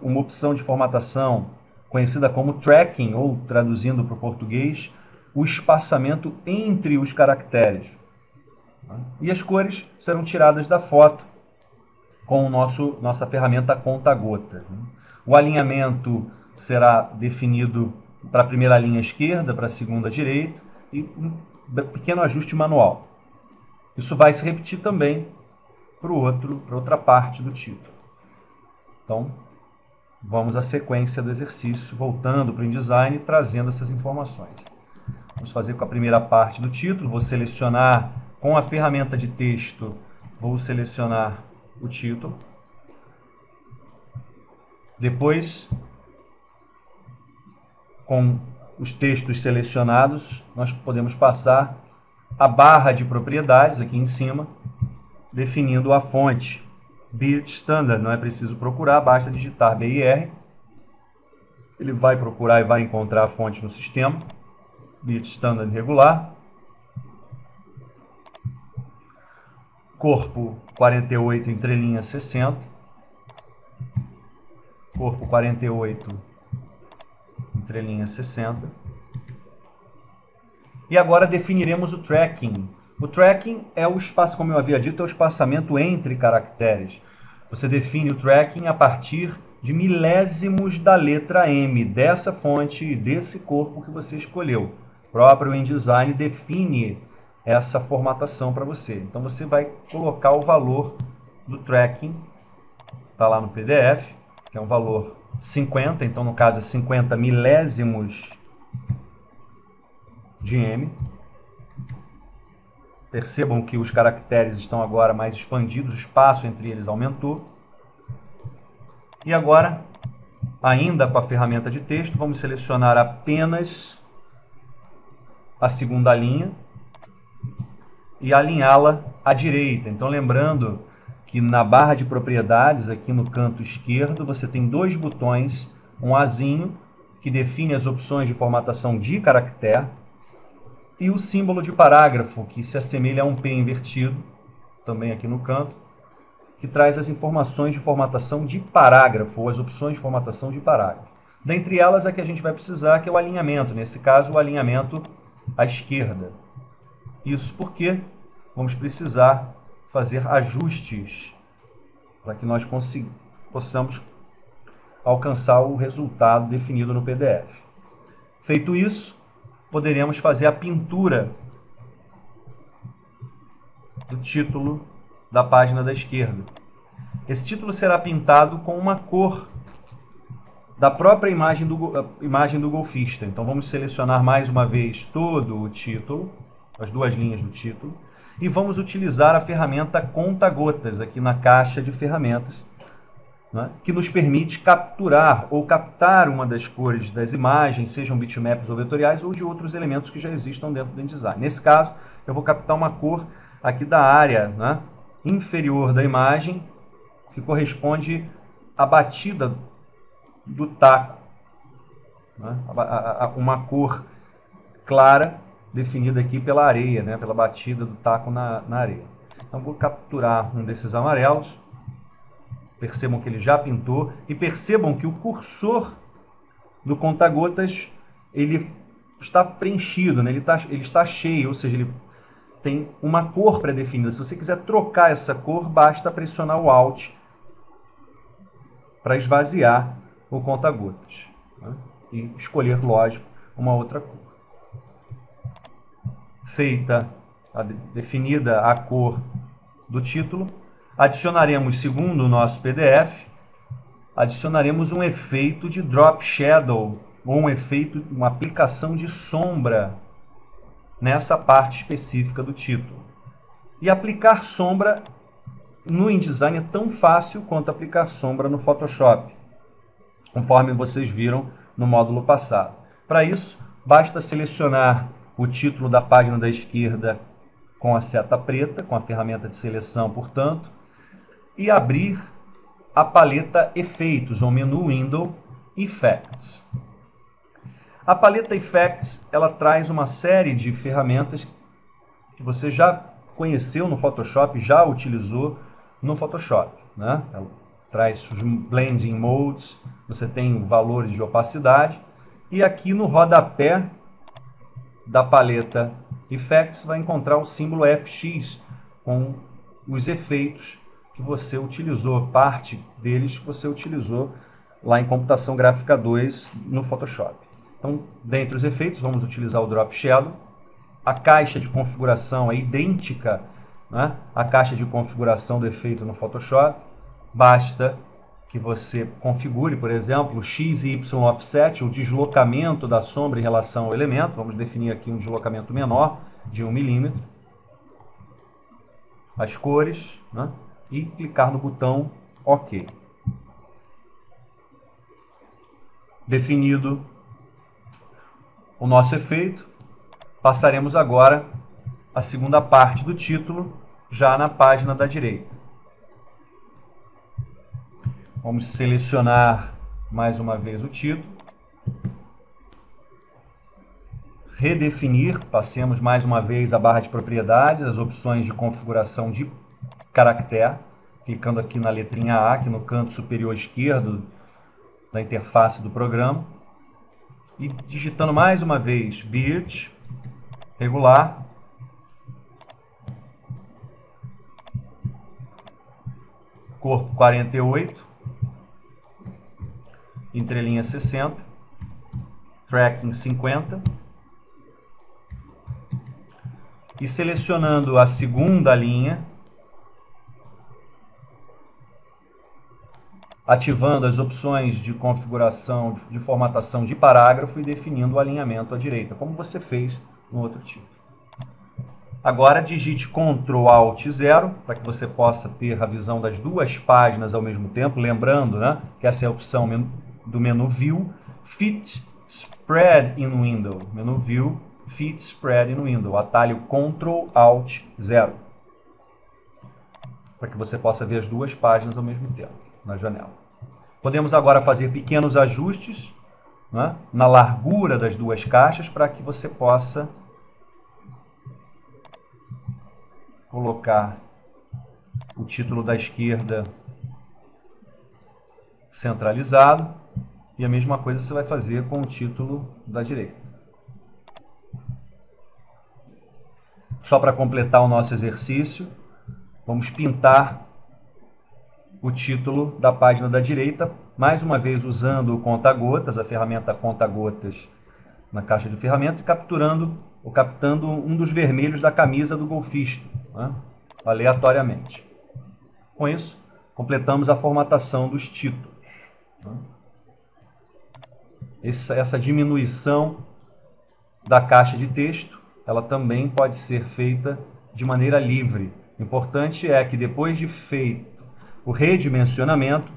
uma opção de formatação conhecida como tracking, ou traduzindo para o português, o espaçamento entre os caracteres. E as cores serão tiradas da foto com nossa ferramenta conta-gotas. O alinhamento será definido para a primeira linha esquerda, para a segunda direita, e um pequeno ajuste manual. Isso vai se repetir também para outra parte do título. Então, vamos à sequência do exercício, voltando para o InDesign e trazendo essas informações. Vamos fazer com a primeira parte do título. Vou selecionar com a ferramenta de texto, vou selecionar o título. Depois, com os textos selecionados, nós podemos passar a barra de propriedades aqui em cima, definindo a fonte BIRT Standard. Não é preciso procurar, basta digitar BIR. Ele vai procurar e vai encontrar a fonte no sistema. BIRT Standard regular. Corpo 48 entrelinha 60. Corpo 48 entrelinha 60. E agora definiremos o tracking. O tracking é o espaço, como eu havia dito, é o espaçamento entre caracteres. Você define o tracking a partir de milésimos da letra M, dessa fonte e desse corpo que você escolheu. O próprio InDesign define essa formatação para você. Então você vai colocar o valor do tracking, está lá no PDF, que é um valor 50, então no caso é 50 milésimos de M. Percebam que os caracteres estão agora mais expandidos, o espaço entre eles aumentou. E agora, ainda com a ferramenta de texto, vamos selecionar apenas a segunda linha e alinhá-la à direita. Então, lembrando que na barra de propriedades, aqui no canto esquerdo, você tem dois botões, um azinho, que define as opções de formatação de caractere, e o símbolo de parágrafo, que se assemelha a um P invertido, também aqui no canto, que traz as informações de formatação de parágrafo, ou as opções de formatação de parágrafo. Dentre elas, a que a gente vai precisar, que é o alinhamento, nesse caso, o alinhamento à esquerda. Isso porque vamos precisar fazer ajustes para que nós possamos alcançar o resultado definido no PDF. Feito isso, poderemos fazer a pintura do título da página da esquerda. Esse título será pintado com uma cor da própria imagem do golfista. Então vamos selecionar mais uma vez todo o título, as duas linhas do título, e vamos utilizar a ferramenta conta-gotas aqui na caixa de ferramentas, né, que nos permite capturar ou captar uma das cores das imagens, sejam bitmaps ou vetoriais, ou de outros elementos que já existam dentro do InDesign. Nesse caso, eu vou captar uma cor aqui da área, né, inferior da imagem, que corresponde à batida do taco, né, uma cor clara, definida aqui pela areia, né, pela batida do taco na areia. Então, vou capturar um desses amarelos. Percebam que ele já pintou e percebam que o cursor do conta-gotas ele está preenchido, né? Ele está cheio, ou seja, ele tem uma cor pré-definida. Se você quiser trocar essa cor, basta pressionar o Alt para esvaziar o conta-gotas, né? E escolher, lógico, uma outra cor. Definida a cor do título, adicionaremos, segundo o nosso PDF, adicionaremos um efeito de drop shadow, ou uma aplicação de sombra nessa parte específica do título. E aplicar sombra no InDesign é tão fácil quanto aplicar sombra no Photoshop, conforme vocês viram no módulo passado. Para isso, basta selecionar o título da página da esquerda com a seta preta, com a ferramenta de seleção, portanto, e abrir a paleta Efeitos, ou menu Window Effects. A paleta Effects, ela traz uma série de ferramentas que você já conheceu no Photoshop, já utilizou no Photoshop, né? traz os blending modes, você tem valores de opacidade, e aqui no rodapé da paleta Effects vai encontrar o símbolo FX com os efeitos que você utilizou, parte deles que você utilizou lá em Computação Gráfica 2 no Photoshop. Então, dentre os efeitos, vamos utilizar o Drop Shadow. A caixa de configuração é idêntica, né, à caixa de configuração do efeito no Photoshop. Basta que você configure, por exemplo, o X e Y offset, o deslocamento da sombra em relação ao elemento. Vamos definir aqui um deslocamento menor de 1 milímetro. As cores, né, e clicar no botão OK. Definido o nosso efeito, passaremos agora à segunda parte do título, já na página da direita. Vamos selecionar mais uma vez o título. Redefinir, passemos mais uma vez a barra de propriedades, as opções de configuração de caractere, clicando aqui na letrinha A, aqui no canto superior esquerdo da interface do programa, e digitando mais uma vez Birch, regular, corpo 48, entrelinha 60, tracking 50, e selecionando a segunda linha, ativando as opções de configuração de formatação de parágrafo e definindo o alinhamento à direita, como você fez no outro título. Agora digite Ctrl Alt 0 para que você possa ter a visão das duas páginas ao mesmo tempo, lembrando, né, que essa é a opção do menu View, Fit Spread in Window, menu View, Fit Spread in Window, atalho Ctrl Alt 0, para que você possa ver as duas páginas ao mesmo tempo na janela. Podemos agora fazer pequenos ajustes, né, na largura das duas caixas para que você possa colocar o título da esquerda centralizado e a mesma coisa você vai fazer com o título da direita. Só para completar o nosso exercício, vamos pintar o título da página da direita, mais uma vez usando o conta-gotas, a ferramenta conta-gotas na caixa de ferramentas, e captando um dos vermelhos da camisa do golfista, né, aleatoriamente. Com isso, completamos a formatação dos títulos. Né. Essa diminuição da caixa de texto, ela também pode ser feita de maneira livre. O importante é que depois de feito o redimensionamento,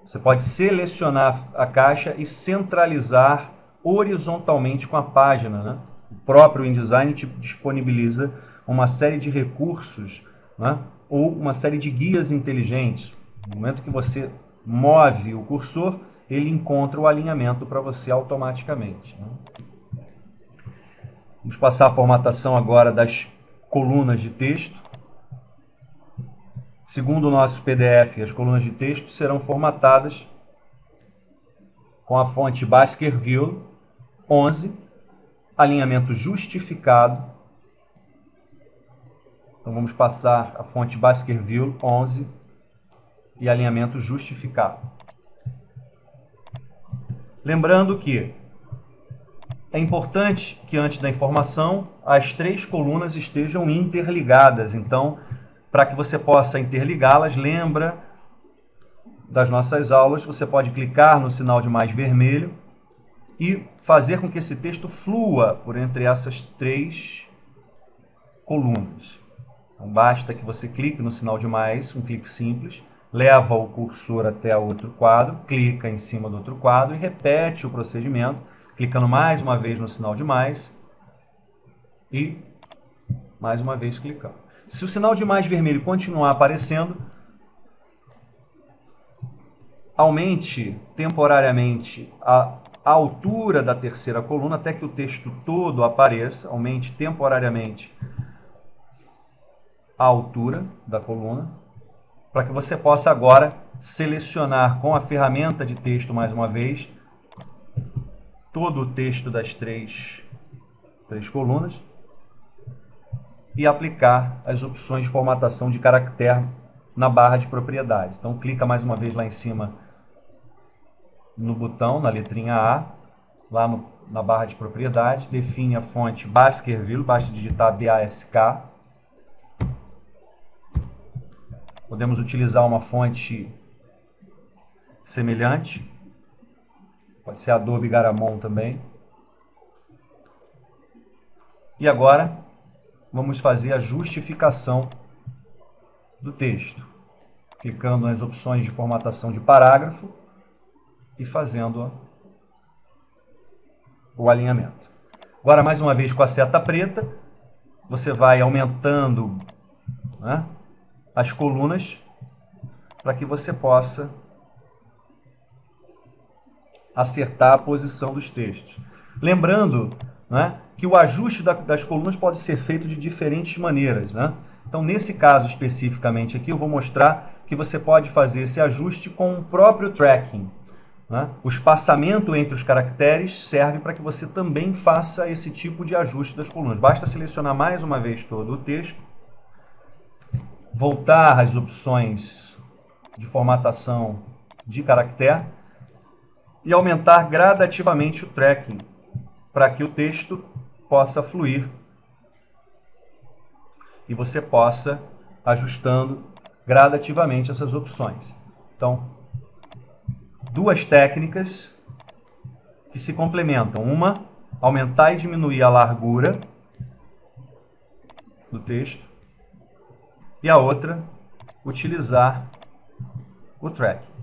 você pode selecionar a caixa e centralizar horizontalmente com a página, né? O próprio InDesign te disponibiliza uma série de recursos, né, ou uma série de guias inteligentes. No momento que você move o cursor, ele encontra o alinhamento para você automaticamente, né? Vamos passar a formatação agora das colunas de texto. Segundo o nosso PDF, as colunas de texto serão formatadas com a fonte Baskerville 11, alinhamento justificado. Então vamos passar a fonte Baskerville 11 e alinhamento justificado. Lembrando que é importante que antes da informação as três colunas estejam interligadas. Então, para que você possa interligá-las, lembra das nossas aulas, você pode clicar no sinal de mais vermelho e fazer com que esse texto flua por entre essas três colunas. Então, basta que você clique no sinal de mais, um clique simples, leva o cursor até outro quadro, clica em cima do outro quadro e repete o procedimento, clicando mais uma vez no sinal de mais e mais uma vez clicando. Se o sinal de mais vermelho continuar aparecendo, aumente temporariamente a altura da terceira coluna até que o texto todo apareça, aumente temporariamente a altura da coluna, para que você possa agora selecionar com a ferramenta de texto, mais uma vez, todo o texto das três colunas e aplicar as opções de formatação de caractere na barra de propriedades. Então, clica mais uma vez lá em cima no botão, na letrinha A, lá na barra de propriedades, define a fonte Baskerville, basta digitar BASK. Podemos utilizar uma fonte semelhante, pode ser Adobe Garamond também. E agora vamos fazer a justificação do texto, clicando nas opções de formatação de parágrafo e fazendo o alinhamento. Agora, mais uma vez, com a seta preta, você vai aumentando, né, as colunas para que você possa acertar a posição dos textos. Lembrando, né, que o ajuste das colunas pode ser feito de diferentes maneiras, né? Então, nesse caso especificamente aqui, eu vou mostrar que você pode fazer esse ajuste com o próprio tracking, né? O espaçamento entre os caracteres serve para que você também faça esse tipo de ajuste das colunas. Basta selecionar mais uma vez todo o texto, voltar às opções de formatação de caractere e aumentar gradativamente o tracking para que o texto possa fluir e você possa ajustando gradativamente essas opções. Então, duas técnicas que se complementam. Uma, aumentar e diminuir a largura do texto. E a outra, utilizar o tracking.